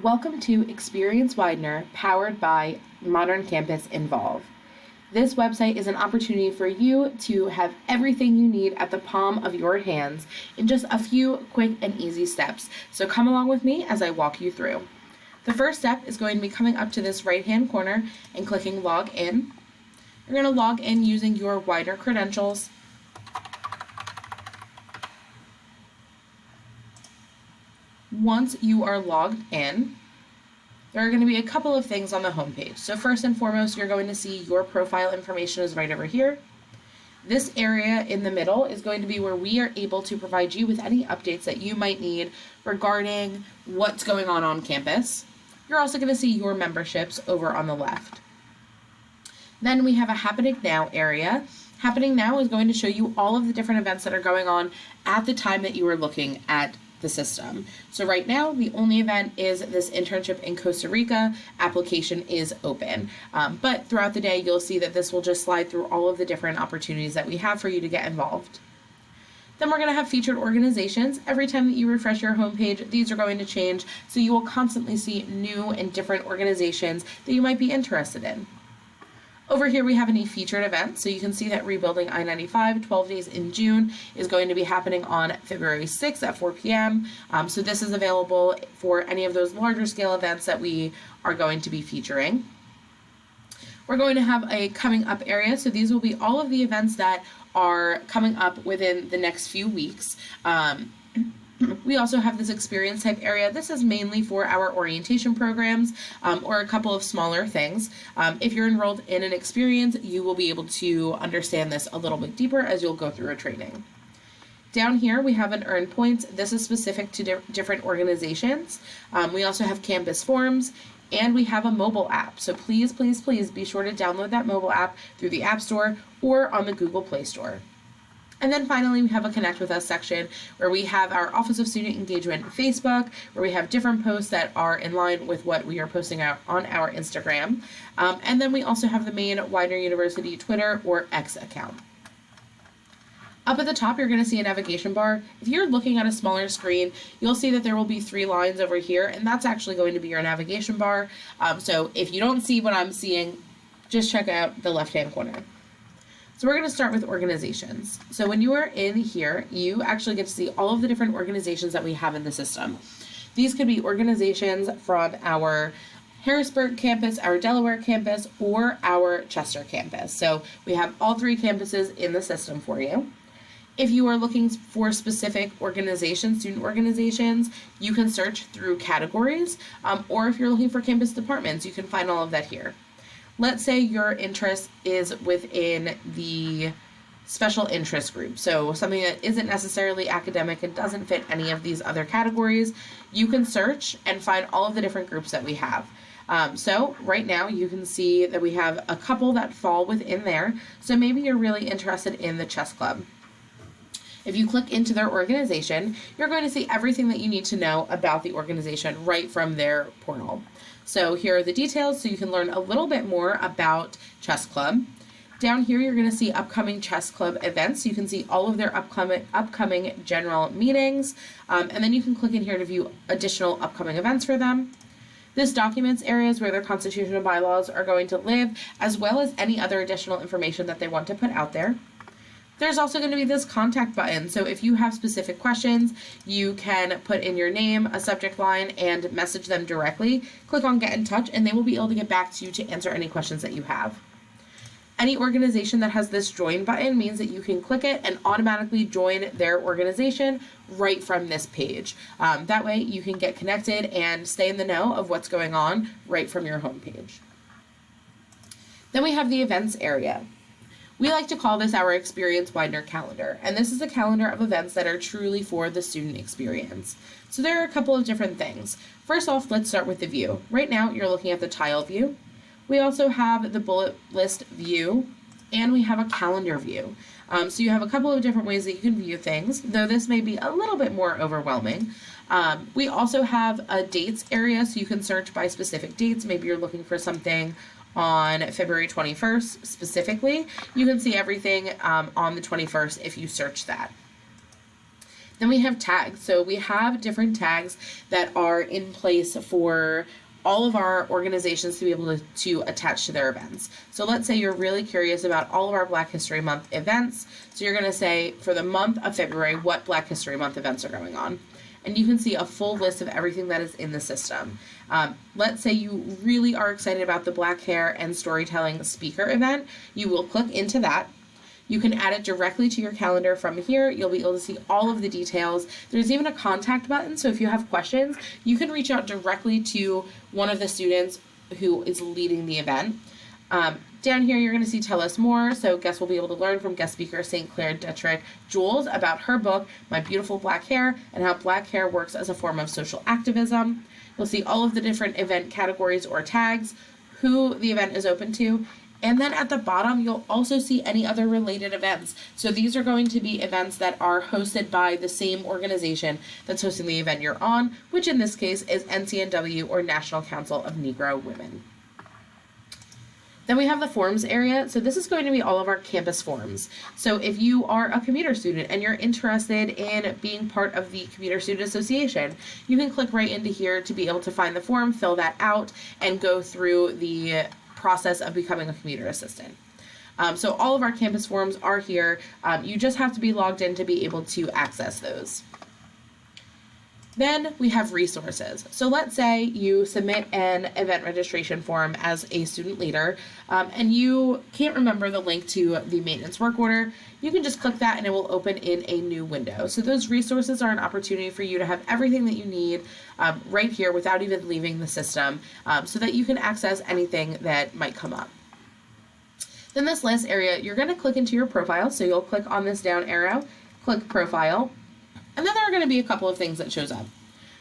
Welcome to Experience Widener, powered by Modern Campus Involve. This website is an opportunity for you to have everything you need at the palm of your hands in just a few quick and easy steps. So come along with me as I walk you through. The first step is going to be coming up to this right-hand corner and clicking Log In. You're going to log in using your Widener credentials. Once you are logged in, there are going to be a couple of things on the homepage. So first and foremost, you're going to see your profile information is right over here. This area in the middle is going to be where we are able to provide you with any updates that you might need regarding what's going on campus. You're also going to see your memberships over on the left. Then we have a Happening Now area. Happening Now is going to show you all of the different events that are going on at the time that you are looking at the system. So right now, the only event is this internship in Costa Rica. Application is open. But throughout the day, you'll see that this will just slide through all of the different opportunities that we have for you to get involved. Then we're going to have featured organizations. Every time that you refresh your homepage, these are going to change, so you will constantly see new and different organizations that you might be interested in. Over here we have any featured events, so you can see that Rebuilding I-95 12 Days in June is going to be happening on February 6th at 4 p.m. So this is available for any of those larger scale events that we are going to be featuring. We're going to have a coming up area, so these will be all of the events that are coming up within the next few weeks. We also have this experience type area. This is mainly for our orientation programs or a couple of smaller things. If you're enrolled in an experience, you will be able to understand this a little bit deeper as you'll go through a training. Down here we have an earn points. This is specific to different organizations. We also have campus forums, and we have a mobile app. So please, please, please be sure to download that mobile app through the App Store or on the Google Play Store. And then finally, we have a Connect With Us section where we have our Office of Student Engagement Facebook, where we have different posts that are in line with what we are posting out on our Instagram. And then we also have the main Widener University Twitter or X account. Up at the top, you're going to see a navigation bar. If you're looking at a smaller screen, you'll see that there will be 3 lines over here, and that's actually going to be your navigation bar. So if you don't see what I'm seeing, just check out the left-hand corner. So we're going to start with organizations. So when you are in here, you actually get to see all of the different organizations that we have in the system. These could be organizations from our Harrisburg campus, our Delaware campus, or our Chester campus. So we have all 3 campuses in the system for you. If you are looking for specific organizations, student organizations, you can search through categories, or if you're looking for campus departments, you can find all of that here. Let's say your interest is within the special interest group, so something that isn't necessarily academic and doesn't fit any of these other categories. You can search and find all of the different groups that we have. So right now you can see that we have a couple that fall within there, so maybe you're really interested in the chess club. If you click into their organization, you're going to see everything that you need to know about the organization right from their portal. So here are the details, so you can learn a little bit more about Chess Club. Down here, you're going to see upcoming Chess Club events. You can see all of their upcoming general meetings, and then you can click in here to view additional upcoming events for them. This documents areas where their constitution and bylaws are going to live, as well as any other additional information that they want to put out there. There's also going to be this contact button, so if you have specific questions, you can put in your name, a subject line, and message them directly. Click on Get in Touch, and they will be able to get back to you to answer any questions that you have. Any organization that has this Join button means that you can click it and automatically join their organization right from this page. That way you can get connected and stay in the know of what's going on right from your homepage. Then we have the events area. We like to call this our Experience Widener calendar, and this is a calendar of events that are truly for the student experience. So there are a couple of different things. First off, let's start with the view. Right now, you're looking at the tile view. We also have the bullet list view, and we have a calendar view. So you have a couple of different ways that you can view things, though this may be a little bit more overwhelming. We also have a dates area, so you can search by specific dates. Maybe you're looking for something on February 21st specifically. You can see everything on the 21st if you search that. Then we have tags. So we have different tags that are in place for all of our organizations to be able to attach to their events. So let's say you're really curious about all of our Black History Month events. So you're going to say for the month of February, what Black History Month events are going on. And you can see a full list of everything that is in the system. Let's say you really are excited about the Black Hair and Storytelling Speaker event. You will click into that. You can add it directly to your calendar from here. You'll be able to see all of the details. There's even a contact button, so if you have questions, you can reach out directly to one of the students who is leading the event. Down here, you're going to see Tell Us More, so guests will be able to learn from guest speaker St. Clair Detrick Jules about her book, My Beautiful Black Hair, and how black hair works as a form of social activism. You'll see all of the different event categories or tags, who the event is open to, and then at the bottom, you'll also see any other related events. So these are going to be events that are hosted by the same organization that's hosting the event you're on, which in this case is NCNW, or National Council of Negro Women. Then we have the forms area. So this is going to be all of our campus forms. So if you are a commuter student and you're interested in being part of the Commuter Student Association, you can click right into here to be able to find the form, fill that out, and go through the process of becoming a commuter assistant. So all of our campus forms are here. You just have to be logged in to be able to access those. Then we have resources. So let's say you submit an event registration form as a student leader, and you can't remember the link to the maintenance work order. You can just click that and it will open in a new window. So those resources are an opportunity for you to have everything that you need right here without even leaving the system, so that you can access anything that might come up. Then this last area, you're going to click into your profile. So you'll click on this down arrow, click profile, and then there are going to be a couple of things that shows up.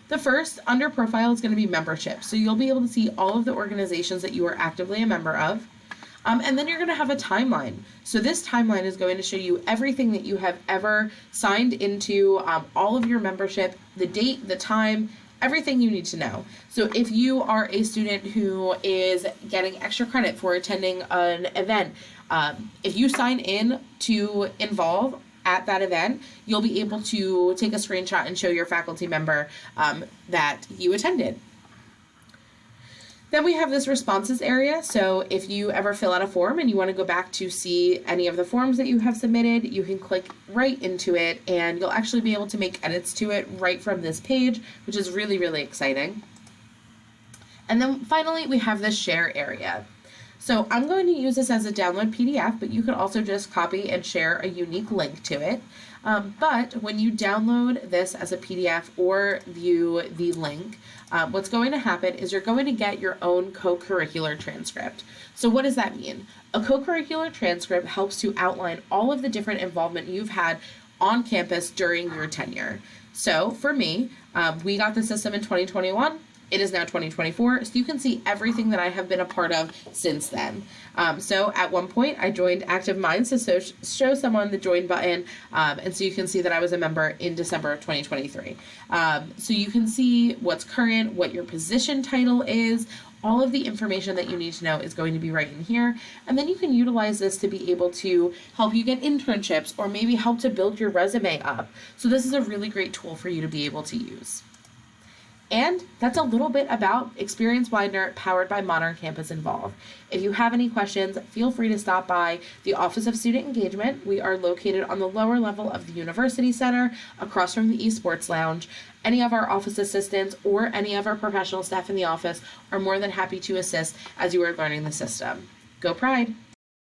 The first, under profile, is going to be membership. So you'll be able to see all of the organizations that you are actively a member of. And then you're going to have a timeline. So this timeline is going to show you everything that you have ever signed into, all of your membership, the date, the time, everything you need to know. So if you are a student who is getting extra credit for attending an event, if you sign in to involve at that event, you'll be able to take a screenshot and show your faculty member that you attended. Then we have this responses area. So if you ever fill out a form and you want to go back to see any of the forms that you have submitted, you can click right into it and you'll actually be able to make edits to it right from this page, which is really, really exciting. And then finally, we have this share area. So I'm going to use this as a download PDF, but you could also just copy and share a unique link to it. But when you download this as a PDF or view the link, what's going to happen is you're going to get your own co-curricular transcript. So what does that mean? A co-curricular transcript helps to outline all of the different involvement you've had on campus during your tenure. So for me, we got the system in 2021. It is now 2024, so you can see everything that I have been a part of since then. So at one point, I joined Active Minds to show someone the join button, and so you can see that I was a member in December of 2023. So you can see what's current, what your position title is, all of the information that you need to know is going to be right in here, and then you can utilize this to be able to help you get internships or maybe help to build your resume up. So this is a really great tool for you to be able to use. And that's a little bit about Experience Widener powered by Modern Campus Involve. If you have any questions, feel free to stop by the Office of Student Engagement. We are located on the lower level of the University Center across from the Esports Lounge. Any of our office assistants or any of our professional staff in the office are more than happy to assist as you are learning the system. Go Pride!